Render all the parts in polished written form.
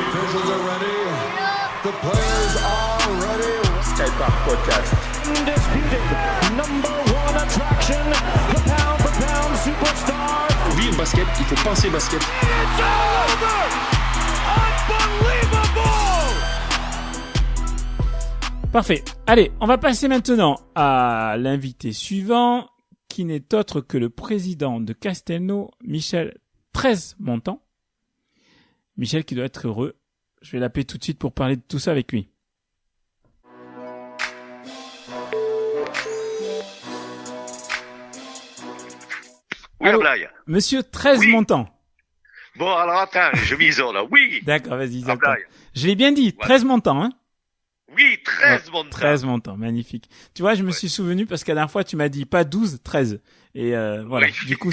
officials are ready. The players are ready. Skypark Podcast. Undisputed number one attraction, the pound for pound superstar. Vive basket, il faut penser basket. It's over! Unbelievable! Parfait. Allez, on va passer maintenant à l'invité suivant, qui n'est autre que le président de Castelnau, Michel Treize-Montant. Michel qui doit être heureux. Je vais l'appeler tout de suite pour parler de tout ça avec lui. Oui, Allô, Ablaï. Monsieur Treize-Montant. Bon, alors attends, je m'isole là. Oui. D'accord, vas-y, Isaac. Ablaï. Je l'ai bien dit, Voilà. Treize-Montant, hein. Oui, 13 Ouais, montants. 13 montants, magnifique. Tu vois, je me suis souvenu parce qu'à la dernière fois, tu m'as dit pas 12, 13. Et voilà, Oui. du coup,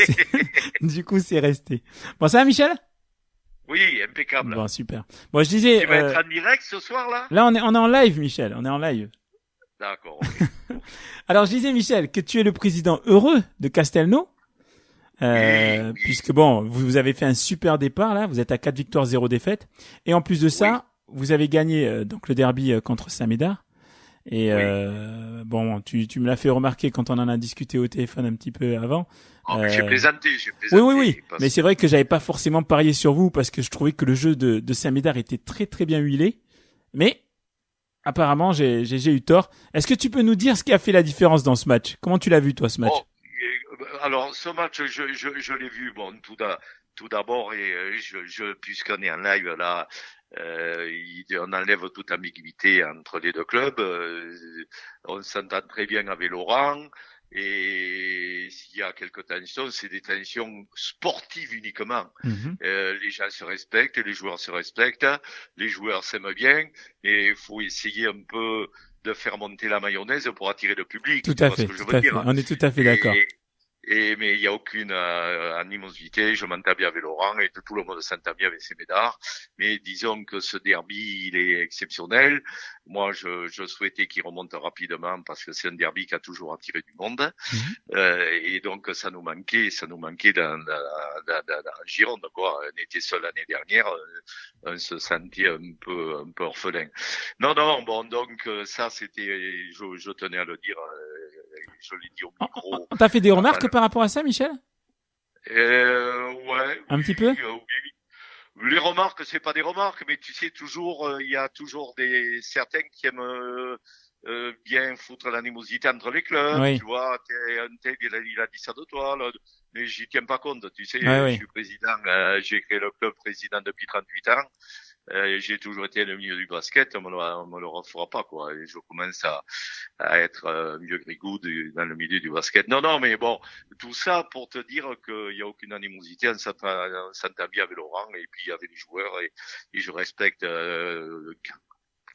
du coup, c'est resté. Bon, ça va, Michel? Oui, impeccable. Bon, super. Bon, je disais, Tu vas être en direct ce soir là? là, on est en live, Michel. On est en live. D'accord. ok. Alors, je disais, Michel, que tu es le président heureux de Castelnau. Oui. Puisque bon, vous avez fait un super départ, là. Vous êtes à 4 victoires, 0 défaites. Et en plus de ça, vous avez gagné, donc, le derby contre Saint-Médard. Et, bon, tu me l'as fait remarquer quand on en a discuté au téléphone un petit peu avant. Oh, mais j'ai plaisanté. Oui. parce- Mais c'est vrai que j'avais pas forcément parié sur vous parce que je trouvais que le jeu de Saint-Médard était très très bien huilé. Mais apparemment, j'ai eu tort. Est-ce que tu peux nous dire ce qui a fait la différence dans ce match? Comment tu l'as vu toi ce match? Bon, alors ce match, je l'ai vu. Bon, tout d'abord, et puisqu'on est en live là, on enlève toute ambiguïté entre les deux clubs. On s'entend très bien avec Laurent. Et s'il y a quelques tensions, c'est des tensions sportives uniquement. Mhm. Les gens se respectent, les joueurs se respectent, les joueurs s'aiment bien, et il faut essayer un peu de faire monter la mayonnaise pour attirer le public. Tout Tu à vois fait, ce que je tout veux à fait. dire. On est tout à fait d'accord. Mais il y a aucune animosité. Je m'entends bien avec Laurent et tout le monde s'entend bien avec ses médards. Mais disons que ce derby, il est exceptionnel. Moi, je souhaitais qu'il remonte rapidement parce que c'est un derby qui a toujours attiré du monde. Mhm. Et donc ça nous manquait dans Gironde, quoi. On était seul l'année dernière, on se sentait un peu orphelin. Non, bon, donc ça c'était, je tenais à le dire. Je l'ai dit au micro. T'as fait des remarques par rapport à ça, Michel? Ouais. Un oui, petit peu oui. Les remarques, c'est pas des remarques, mais tu sais toujours, il y a toujours certains qui aiment bien foutre l'animosité entre les clubs. Oui. Tu vois, un tel, il a dit ça de toi, là, mais j'y tiens pas compte. Tu sais, Ouais, je oui. suis président, j'ai créé le club président depuis 38 ans. J'ai toujours été le milieu du basket, on me le refera pas, quoi. Et je commence à être vieux grigou dans le milieu du basket. Non, mais bon, tout ça pour te dire qu'il y a aucune animosité, on s'entend bien avec Laurent et puis avec les joueurs et je respecte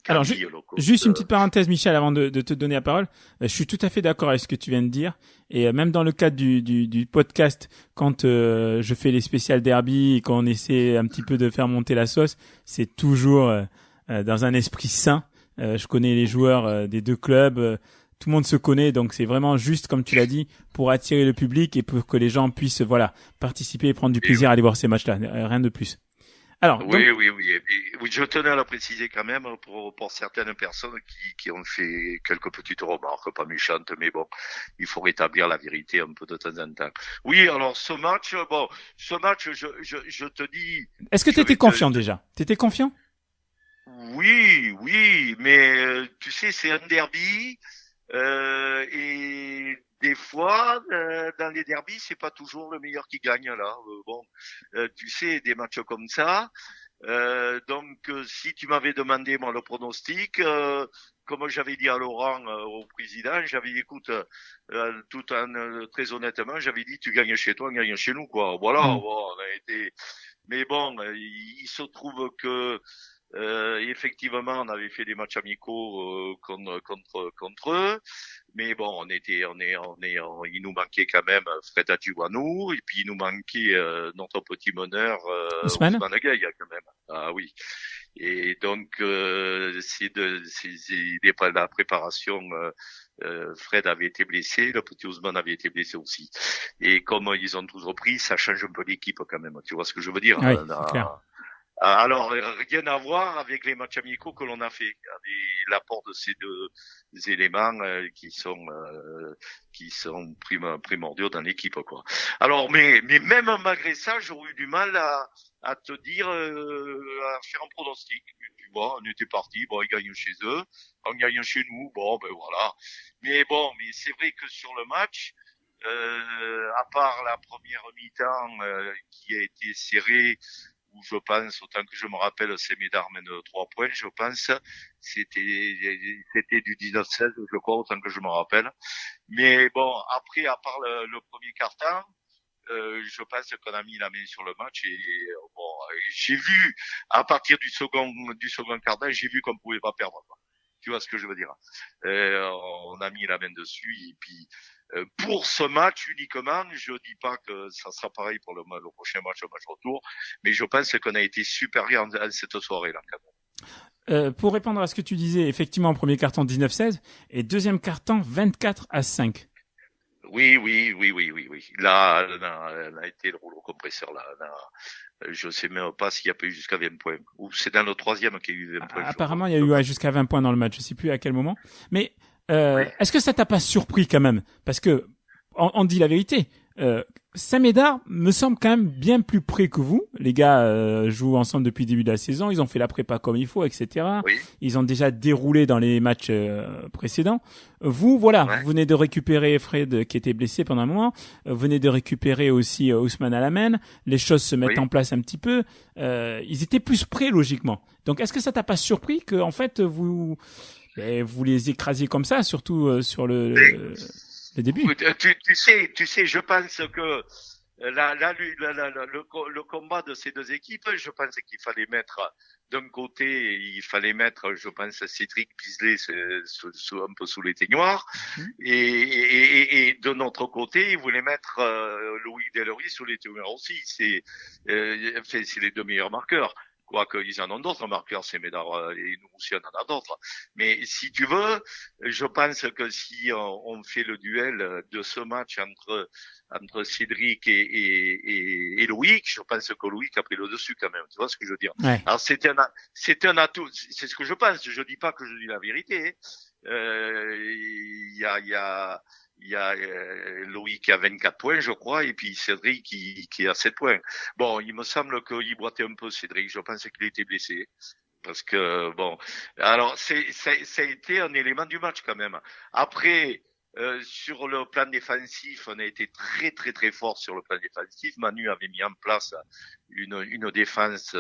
Alors, Camille, le coach, juste une petite parenthèse, Michel, avant de te donner la parole. Je suis tout à fait d'accord avec ce que tu viens de dire. Et même dans le cadre du podcast, quand je fais les spéciales derby et qu'on essaie un petit peu de faire monter la sauce, c'est toujours dans un esprit sain. Je connais les joueurs des deux clubs. Tout le monde se connaît, donc c'est vraiment juste, comme tu l'as dit, pour attirer le public et pour que les gens puissent, voilà, participer et prendre du plaisir à aller voir ces matchs-là. Rien de plus. Alors, Oui, donc, oui. Et oui, je tenais à le préciser quand même pour certaines personnes qui ont fait quelques petites remarques, pas méchantes, mais bon, il faut rétablir la vérité un peu de temps en temps. Oui, alors ce match, je te dis. est-ce que je tu étais vais te- confiant déjà? T'étais confiant? Oui, mais tu sais, c'est un derby. Et des fois, dans les derbys, c'est pas toujours le meilleur qui gagne là. Tu sais, des matchs comme ça. Donc, si tu m'avais demandé moi le pronostic, comme j'avais dit à Laurent, au président, j'avais dit, écoute, très honnêtement, j'avais dit, tu gagnes chez toi, on gagne chez nous, quoi. Voilà, Mm. bon, on a été. Mais bon, il se trouve que effectivement, on avait fait des matchs amicaux contre eux, mais bon, il nous manquait quand même Fred Adjouanou, et puis il nous manquait notre petit meneur Ousmane Gueye quand même. Ah oui. Et donc c'est la préparation. Fred avait été blessé, le petit Ousmane avait été blessé aussi. Et comme ils ont tous repris, ça change un peu l'équipe quand même. Tu vois ce que je veux dire? Oui, c'est clair. Alors, rien à voir avec les matchs amicaux que l'on a fait, avec l'apport de ces deux éléments qui sont primordiaux dans l'équipe, quoi. Alors, mais même malgré ça, j'aurais eu du mal à te dire, à faire un pronostic. Tu vois, on était parti, bon, ils gagnent chez eux, on gagne chez nous, bon, ben voilà. Mais bon, mais c'est vrai que sur le match, à part la première mi-temps qui a été serrée, où je pense, autant que je me rappelle, Sémédar mène 3 points, je pense, c'était du 19-16, je crois, autant que je me rappelle. Mais bon, après, à part le premier quart-temps, je pense qu'on a mis la main sur le match et bon, j'ai vu, à partir du second quart-temps, j'ai vu qu'on pouvait pas perdre, quoi. Tu vois ce que je veux dire? On a mis la main dessus et puis pour ce match uniquement, je dis pas que ça sera pareil pour le prochain match, le match retour, mais je pense qu'on a été supérieur en cette soirée-là, quand même. Pour répondre à ce que tu disais, effectivement, premier carton 19-16 et deuxième carton 24-5. Oui. Là, on a été le rouleau compresseur, là. Je sais même pas s'il y a pas eu jusqu'à 20 points. Ou c'est dans le troisième qu'il y a eu 20 points. Apparemment, il y a eu jusqu'à 20 points dans le match. Je sais plus à quel moment. Mais, est-ce que ça t'a pas surpris quand même? Parce que, on dit la vérité. Saint-Médard me semble quand même bien plus près que vous. Les gars jouent ensemble depuis le début de la saison. Ils ont fait la prépa comme il faut, etc. Oui. Ils ont déjà déroulé dans les matchs précédents. Vous, voilà, Ouais. vous venez de récupérer Fred qui était blessé pendant un moment. Vous venez de récupérer aussi Ousmane Alamène. Les choses se mettent Oui. en place un petit peu. Ils étaient plus près logiquement. Donc, est-ce que ça t'a pas surpris que en fait vous les écrasiez comme ça, surtout sur le début? Tu sais, je pense que le combat de ces deux équipes, je pense qu'il fallait mettre d'un côté, je pense, Cédric Bisley un peu sous l'éteignoir, et de notre côté, il voulait mettre Louis Delory sous l'éteignoir aussi. C'est les deux meilleurs marqueurs. Quoique ils en ont d'autres marqueurs, c'est Médard et nous aussi on en a d'autres. Mais si tu veux, je pense que si on fait le duel de ce match entre Cédric et Loïc, je pense que Loïc a pris le dessus quand même. Tu vois ce que je veux dire? Ouais. Alors c'est un atout. C'est ce que je pense. Je dis pas que je dis la vérité. Il y a Loïc qui a 24 points, je crois, et puis Cédric qui a 7 points. Bon, il me semble qu'il boitait un peu, Cédric. Je pense qu'il était blessé. Parce que, bon, alors ça a été un élément du match quand même. Après, sur le plan défensif, on a été très très très fort sur le plan défensif. Manu avait mis en place une défense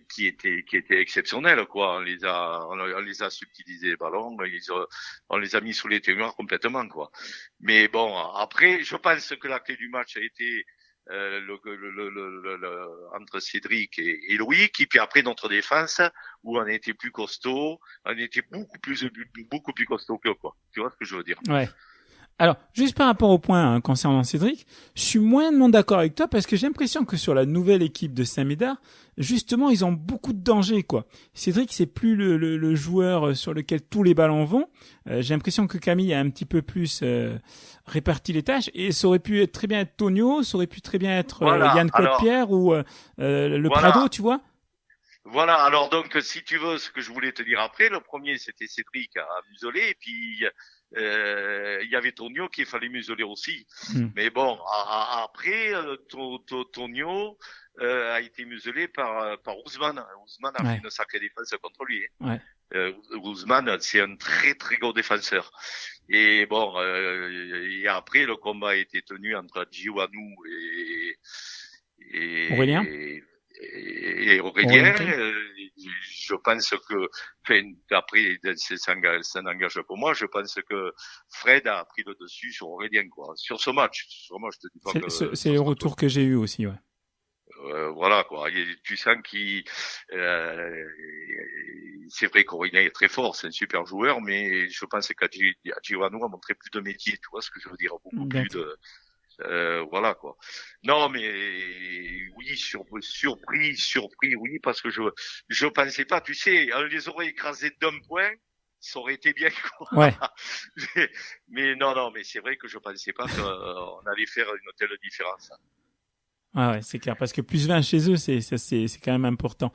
qui était exceptionnelle, quoi. On les a subtilisés les ballons, on les a mis sous les témoins complètement, quoi. Mais bon, après, je pense que la clé du match a été entre Cédric et Loïc, et puis après notre défense où on était plus costaud, on était beaucoup plus costaud que quoi. Tu vois ce que je veux dire? Ouais. Alors, juste par rapport au point concernant Cédric, je suis moyennement d'accord avec toi parce que j'ai l'impression que sur la nouvelle équipe de Saint-Médard, justement, ils ont beaucoup de dangers, quoi. Cédric, c'est plus le joueur sur lequel tous les ballons vont. J'ai l'impression que Camille a un petit peu plus réparti les tâches et ça aurait pu très bien être Tonio, ça aurait pu très bien être Yann Claude-Pierre ou le Prado, tu vois. Voilà, alors donc si tu veux, ce que je voulais te dire après, le premier c'était Cédric à museler, et puis il y avait Tonio qu'il fallait museler aussi. Mais bon, après Tonio a été muselé par Ousmane. Ousmane a fait une sacrée défense contre lui. Ouais. Ousmane, c'est un très très gros défenseur. Et bon, et après le combat a été tenu entre Djiwanou et Aurélien. Et Aurélien, je pense que, après, ça n'engage que moi, je pense que Fred a pris le dessus sur Aurélien, quoi. Sur ce match, je te dis pas que... C'est le retour que j'ai eu aussi, ouais. Voilà, quoi. Tu sens qu'il, c'est vrai qu'Aurélien est très fort, c'est un super joueur, mais je pense qu'Adjiwanou a montré plus de métier, tu vois ce que je veux dire, beaucoup plus de... voilà, quoi. Non, mais oui, surpris, oui, parce que je pensais pas, tu sais, on les aurait écrasés d'un point, ça aurait été bien, quoi. Ouais. mais non, mais c'est vrai que je pensais pas qu'on allait faire une telle différence. Ouais, c'est clair. Parce que plus 20 chez eux, c'est quand même important.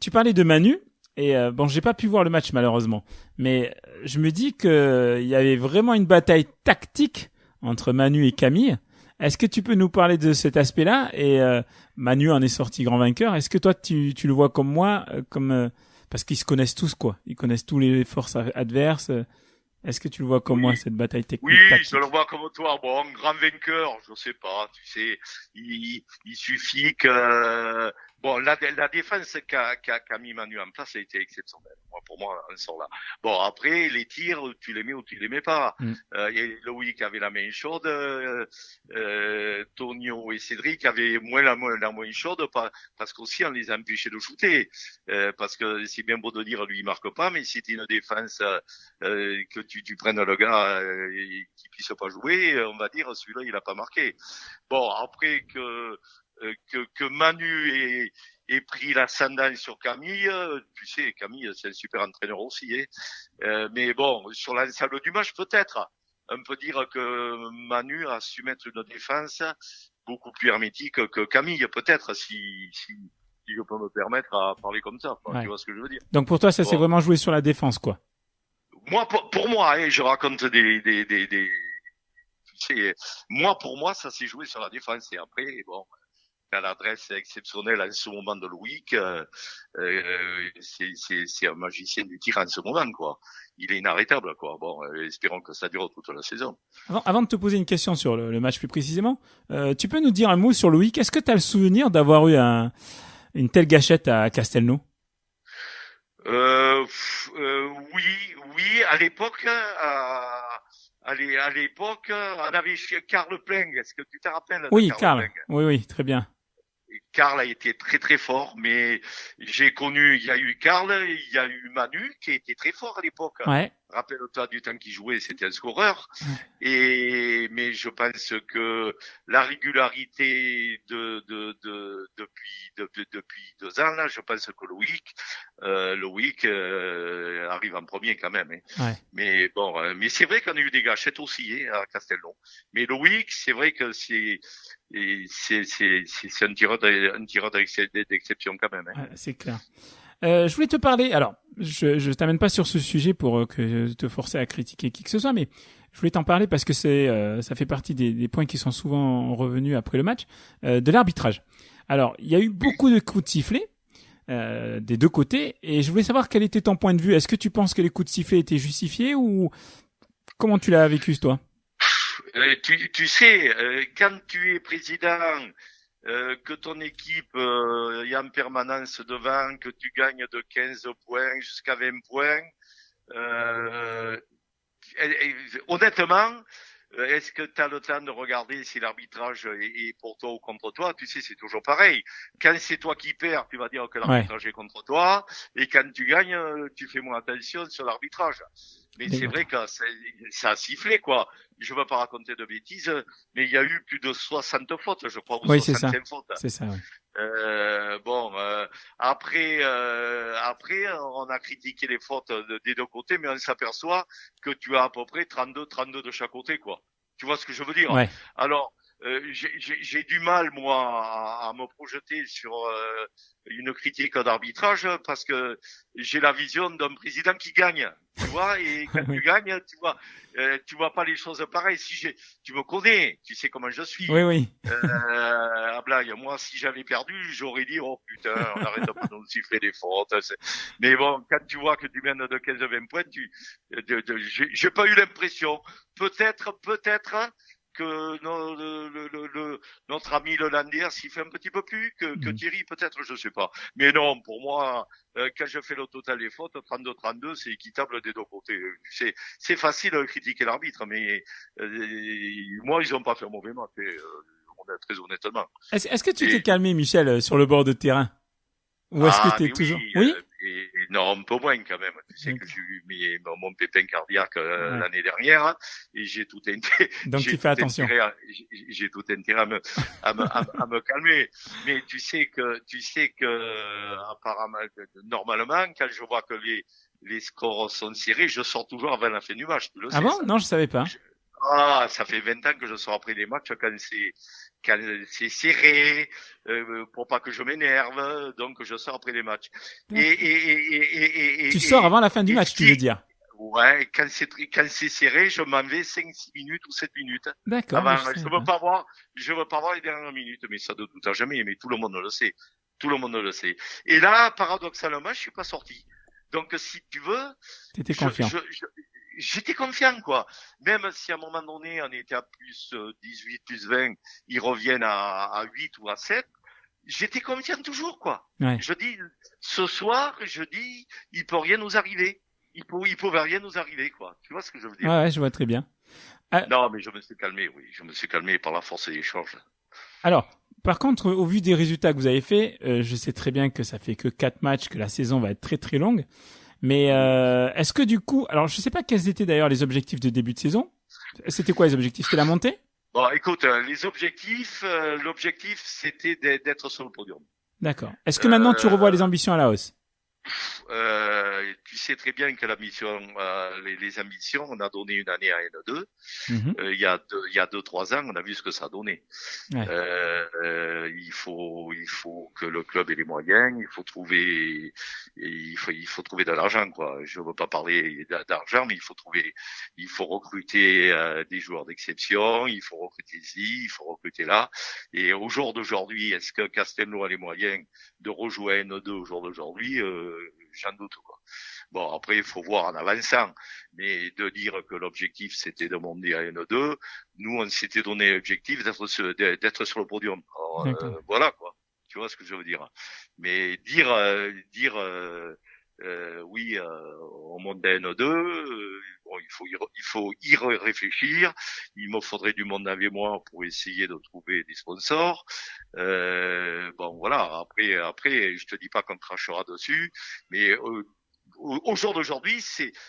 Tu parlais de Manu. Et bon, j'ai pas pu voir le match malheureusement, mais je me dis que il y avait vraiment une bataille tactique entre Manu et Camille. Est-ce que tu peux nous parler de cet aspect-là? Et Manu en est sorti grand vainqueur. Est-ce que toi tu le vois comme moi, parce qu'ils se connaissent tous quoi, ils connaissent tous les forces adverses. Est-ce que tu le vois comme moi cette bataille technique Oui, tactique? je le vois comme toi. Bon, grand vainqueur, je sais pas. Tu sais, il suffit que bon, la défense qu'a mis Manu en place a été exceptionnelle. Moi, pour moi, on sort là. Bon, après, les tirs, tu les mets ou tu les mets pas. Et Loïc avait la main chaude, Tonio et Cédric avaient la main chaude, parce qu'aussi on les a empêchés de shooter. Parce que c'est bien beau de dire lui il marque pas, mais c'était une défense que tu prennes le gars qui puisse pas jouer, on va dire celui-là il a pas marqué. Bon, après que Manu ait pris l'ascendant sur Camille, tu sais, Camille c'est un super entraîneur aussi, mais bon, sur l'ensemble du match peut-être, on peut dire que Manu a su mettre une défense beaucoup plus hermétique que Camille, peut-être, si je peux me permettre à parler comme ça, quoi. Ouais. Tu vois ce que je veux dire. Donc pour toi, ça s'est Bon. vraiment joué sur la défense quoi. Moi, pour moi, je raconte tu sais, pour moi, ça s'est joué sur la défense. Et après, bon, l'adresse exceptionnelle en ce moment de Loïc, c'est un magicien du tir en ce moment, quoi. Il est inarrêtable, quoi. Bon, espérons que ça dure toute la saison. Avant de te poser une question sur le match plus précisément, tu peux nous dire un mot sur Loïc? Est-ce que tu as le souvenir d'avoir eu une telle gâchette à Castelnau? Oui, à l'époque, on avait Karl Pleng. Est-ce que tu te rappelles? Oui, de Karl. Pleng? Oui, très bien. Karl a été très très fort, mais il y a eu Karl, il y a eu Manu qui était très fort à l'époque. Ouais. Rappelle-toi du temps qu'il jouait, c'était un scoreur. Mais je pense que la régularité depuis 2 ans là, je pense que Loïc arrive en premier quand même. Hein. Ouais. Mais bon, mais c'est vrai qu'on a eu des gâchettes aussi à Castelnau. Mais Loïc, c'est vrai que c'est un tireur d'exception quand même. Hein. Ouais, c'est clair. Je voulais te parler. Alors, je t'amène pas sur ce sujet pour que te forcer à critiquer qui que ce soit, mais je voulais t'en parler parce que ça fait partie des points qui sont souvent revenus après le match, de l'arbitrage. Alors, il y a eu beaucoup de coups de sifflet des deux côtés, et je voulais savoir quel était ton point de vue. Est-ce que tu penses que les coups de sifflet étaient justifiés ou comment tu l'as vécu toi? Tu sais, quand tu es président, que ton équipe est en permanence devant, que tu gagnes de 15 points jusqu'à 20 points, honnêtement, est-ce que tu as le temps de regarder si l'arbitrage est pour toi ou contre toi? Tu sais, c'est toujours pareil. Quand c'est toi qui perds, tu vas dire que l'arbitrage est contre toi. Et quand tu gagnes, tu fais moins attention sur l'arbitrage. Mais c'est vrai que ça a sifflé, quoi. Je ne veux pas raconter de bêtises, mais il y a eu plus de 60 fautes, je crois, ou Oui, 65 fautes. C'est ça, oui. Après, on a critiqué les fautes des deux côtés, mais on s'aperçoit que tu as à peu près 32 de chaque côté, quoi. Tu vois ce que je veux dire? Ouais. Alors, j'ai du mal, moi, à me projeter sur une critique d'arbitrage parce que j'ai la vision d'un président qui gagne, tu vois, et quand tu gagnes, tu vois pas les choses pareilles. Tu me connais, tu sais comment je suis. Oui. À blague, moi, si j'avais perdu, j'aurais dit, oh putain, on arrête pas de nous siffler des fautes. Mais bon, quand tu vois que tu mènes de 15-20 points, j'ai pas eu l'impression. Peut-être que notre ami Lelandier s'y fait un petit peu plus que Thierry, peut-être, je sais pas. Mais non, pour moi, quand je fais le total des fautes, 32-32, c'est équitable des deux côtés. C'est facile de critiquer l'arbitre, mais moi, ils ont pas fait un mauvais match, très honnêtement. Est-ce que tu t'es calmé, Michel, sur le bord de terrain? Ou est-ce que tu es toujours... Oui, non, un peu moins quand même. Tu sais que j'ai eu mon pépin cardiaque l'année dernière, hein, et j'ai tout intérêt. Donc tu fais attention. J'ai tout intérêt à me calmer. Mais tu sais que apparemment, normalement, quand je vois que les scores sont serrés, je sors toujours avant la fin du match. Tu le sais, bon? ça. Non, je savais pas. Ça fait 20 ans que je sors après les matchs quand c'est serré, pour pas que je m'énerve, donc je sors après les matchs. Tu sors avant la fin du et match, tu si- veux dire? Ouais, quand c'est serré, je m'en vais 5-6 minutes ou 7 minutes. D'accord. Avant, je je sais veux pas. pas voir les dernières minutes, mais ça de tout à jamais, mais tout le monde le sait. Tout le monde le sait. Et là, paradoxalement, je suis pas sorti. Donc, si tu veux, T'étais confiant. j'étais confiant, quoi. Même si à un moment donné, on était à plus 18, plus 20, ils reviennent à 8 ou à 7, j'étais confiant toujours, quoi. Ouais. Je dis, ce soir, il peut rien nous arriver. Il pouvait rien nous arriver, quoi. Tu vois ce que je veux dire? Ouais, je vois très bien. Non, mais je me suis calmé, oui. Je me suis calmé par la force des échanges. Alors, par contre, au vu des résultats que vous avez faits, je sais très bien que ça fait que 4 matchs, que la saison va être très très longue. Mais est-ce que du coup, alors je sais pas quels étaient d'ailleurs les objectifs de début de saison. C'était quoi les objectifs? C'était la montée? Bon, écoute, les objectifs, l'objectif, c'était d'être sur le podium. D'accord. Est-ce que maintenant tu revois les ambitions à la hausse? Tu sais très bien que la mission, les ambitions, on a donné une année à N2. Mhm. Il y a 2-3 ans, on a vu ce que ça a donné. Ouais. Il faut que le club ait les moyens. Il faut trouver de l'argent, quoi. Je veux pas parler d'argent, mais il faut recruter des joueurs d'exception. Il faut recruter ici, il faut recruter là. Et au jour d'aujourd'hui, est-ce que Castelnau a les moyens de rejouer à N2 au jour d'aujourd'hui? J'en doute, quoi. Bon, après, il faut voir en avançant. Mais de dire que l'objectif, c'était de monter à N2, nous, on s'était donné l'objectif d'être sur le podium. Alors, voilà, quoi. Tu vois ce que je veux dire. Mais dire oui, on monte à N2, bon, il faut y réfléchir. Il me faudrait du monde avec moi pour essayer de trouver des sponsors. Bon, voilà. Après, je te dis pas qu'on crachera dessus, mais au jour d'aujourd'hui,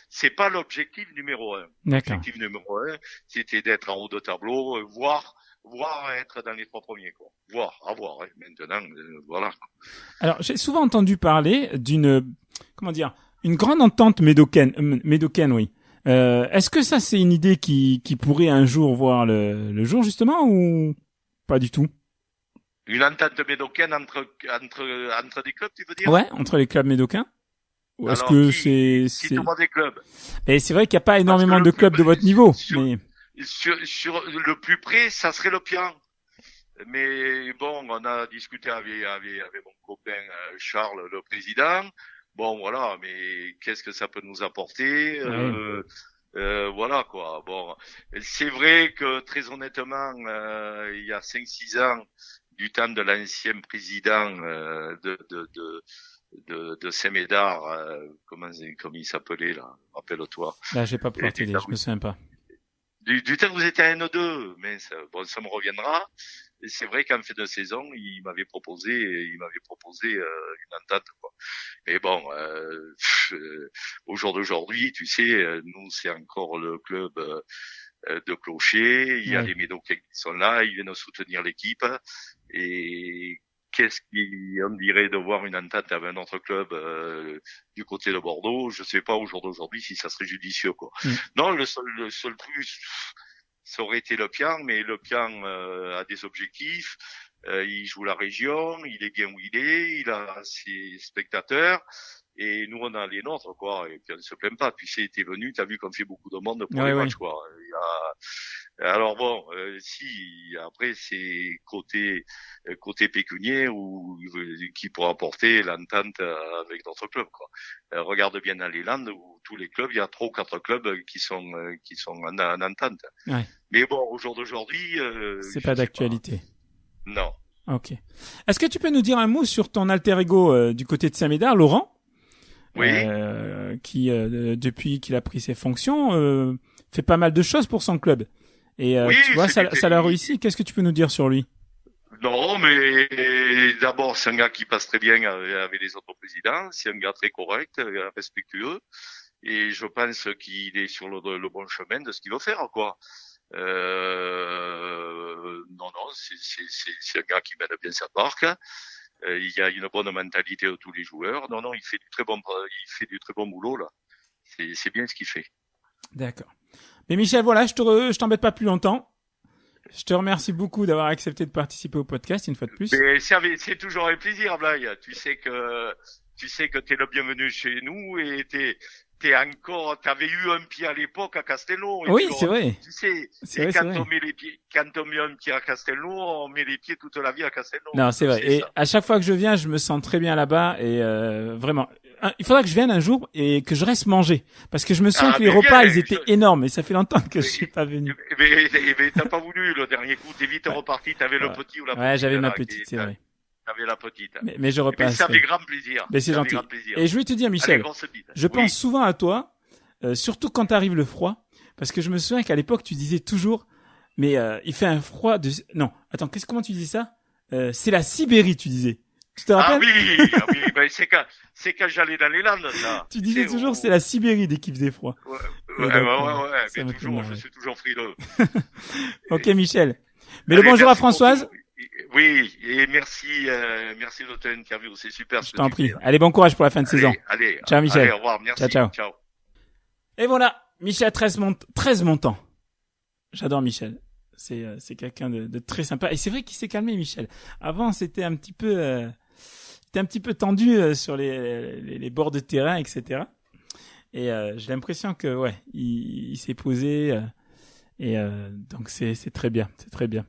c'est pas l'objectif numéro 1. D'accord. L'objectif numéro 1, c'était d'être en haut de tableau, voire être dans les 3 premiers, quoi. À voir, hein. Maintenant, voilà. Alors, j'ai souvent entendu parler d'une, une grande entente médocaine, oui. Est-ce que ça, c'est une idée qui pourrait un jour voir le jour, justement, ou pas du tout? Une entente médocaine entre des clubs, tu veux dire? Ouais, entre les clubs médocains? Ou est-ce Alors, que qui c'est... demande des clubs? Et c'est vrai qu'il n'y a pas énormément le de clubs de votre niveau, sur- mais... Sur le plus près, ça serait le Pian. Mais bon, on a discuté avec mon copain Charles, le président. Bon, voilà, mais qu'est-ce que ça peut nous apporter? Voilà, quoi. Bon, c'est vrai que très honnêtement, il y a 5-6 ans, du temps de l'ancien président de Saint-Médard, comment il s'appelait là? Rappelle-toi. Là, je vais pas pouvoir t'aider, je me souviens pas. Du temps que vous étiez à N2, mais ça me reviendra. Et c'est vrai qu'en fin de saison, il m'avait proposé une entente, quoi. Mais bon, au jour d'aujourd'hui, tu sais, nous c'est encore le club de clocher. Il y a les Médocains qui sont là, ils viennent soutenir l'équipe. Et qu'est-ce qu'on dirait de voir une entente avec un autre club du côté de Bordeaux? Je sais pas au jour d'aujourd'hui si ça serait judicieux, quoi. Non, le seul truc, ça aurait été le Pian, mais le Pian a des objectifs. Il joue la région, il est bien où il est, il a ses spectateurs. Et nous, on a les nôtres, quoi. Et puis on ne se plaint pas. Tu sais, t'es venu, t'as vu qu'on fait beaucoup de monde pour les matchs, quoi. Alors bon, si après c'est côté pécunier ou qui pourra apporter l'entente avec d'autres clubs, quoi. Regarde bien dans les Landes où tous les clubs, il y a 3 ou 4 clubs qui sont en entente. Ouais. Mais bon, au jour d'aujourd'hui, c'est pas d'actualité. Non. Ok. Est-ce que tu peux nous dire un mot sur ton alter ego du côté de Saint-Médard, Laurent? Oui. Qui depuis qu'il a pris ses fonctions fait pas mal de choses pour son club. Et oui, tu vois, ça l'a réussi. Qu'est-ce que tu peux nous dire sur lui? Non, mais d'abord, c'est un gars qui passe très bien avec les autres présidents. C'est un gars très correct, respectueux. Et je pense qu'il est sur le bon chemin de ce qu'il veut faire, quoi. Non, c'est un gars qui mène bien sa barque. Il y a une bonne mentalité de tous les joueurs. Non, il fait du très bon boulot, là. C'est bien ce qu'il fait. D'accord. Mais Michel, voilà, je t'embête pas plus longtemps. Je te remercie beaucoup d'avoir accepté de participer au podcast une fois de plus. Mais c'est toujours un plaisir, Blague. Tu sais que t'es le bienvenu chez nous et t'avais eu un pied à l'époque à Castelnau. Oui, c'est vrai. Tu sais, C'est vrai, quand c'est vrai. on met les pieds, quand on met un pied à Castelnau, on met les pieds toute la vie à Castelnau. Non, c'est vrai. Et ça. à chaque fois que je viens, je me sens très bien là-bas et vraiment. Il faudra que je vienne un jour et que je reste manger parce que je me souviens que les mais repas viens, ils étaient énormes et ça fait longtemps que je suis pas venu. Mais t'as pas voulu le dernier coup, t'es vite reparti, t'avais le petit ou la petite. Ouais, j'avais ma là, petite, c'est vrai. T'avais la petite. Mais je Mais repasse. ça fait grand plaisir. Mais c'est Ça fait gentil. grand plaisir. Et je voulais te dire, Michel, Allez, grosse bite. je Oui. pense souvent à toi, surtout quand arrive le froid, parce que je me souviens qu'à l'époque tu disais toujours, mais il fait un froid de. Non, attends, comment tu disais ça c'est la Sibérie, tu disais. Tu te rappelles Ben c'est quand j'allais dans les Landes, ça. Tu disais C'est toujours au- c'est la Sibérie dès qu'il faisait froid. Ouais, Ouais, ouais, d'accord. Ça mais m'a fait toujours, marrer. je suis toujours frileux. Ok, Michel. Mais Allez, le bonjour à merci pour Françoise. tout. Oui, et merci de ton interview, c'est super. Je t'en prie. Allez, bon courage pour la fin de saison. Allez, Ciao, Michel. Allez, au revoir, merci. Ciao, ciao. Et voilà, Michel 13 montants. J'adore Michel. C'est quelqu'un de très sympa. Et c'est vrai qu'il s'est calmé, Michel. Avant, c'était un petit peu tendu sur les bords de terrain, etc. Et j'ai l'impression que ouais, il s'est posé. Donc c'est très bien, c'est très bien.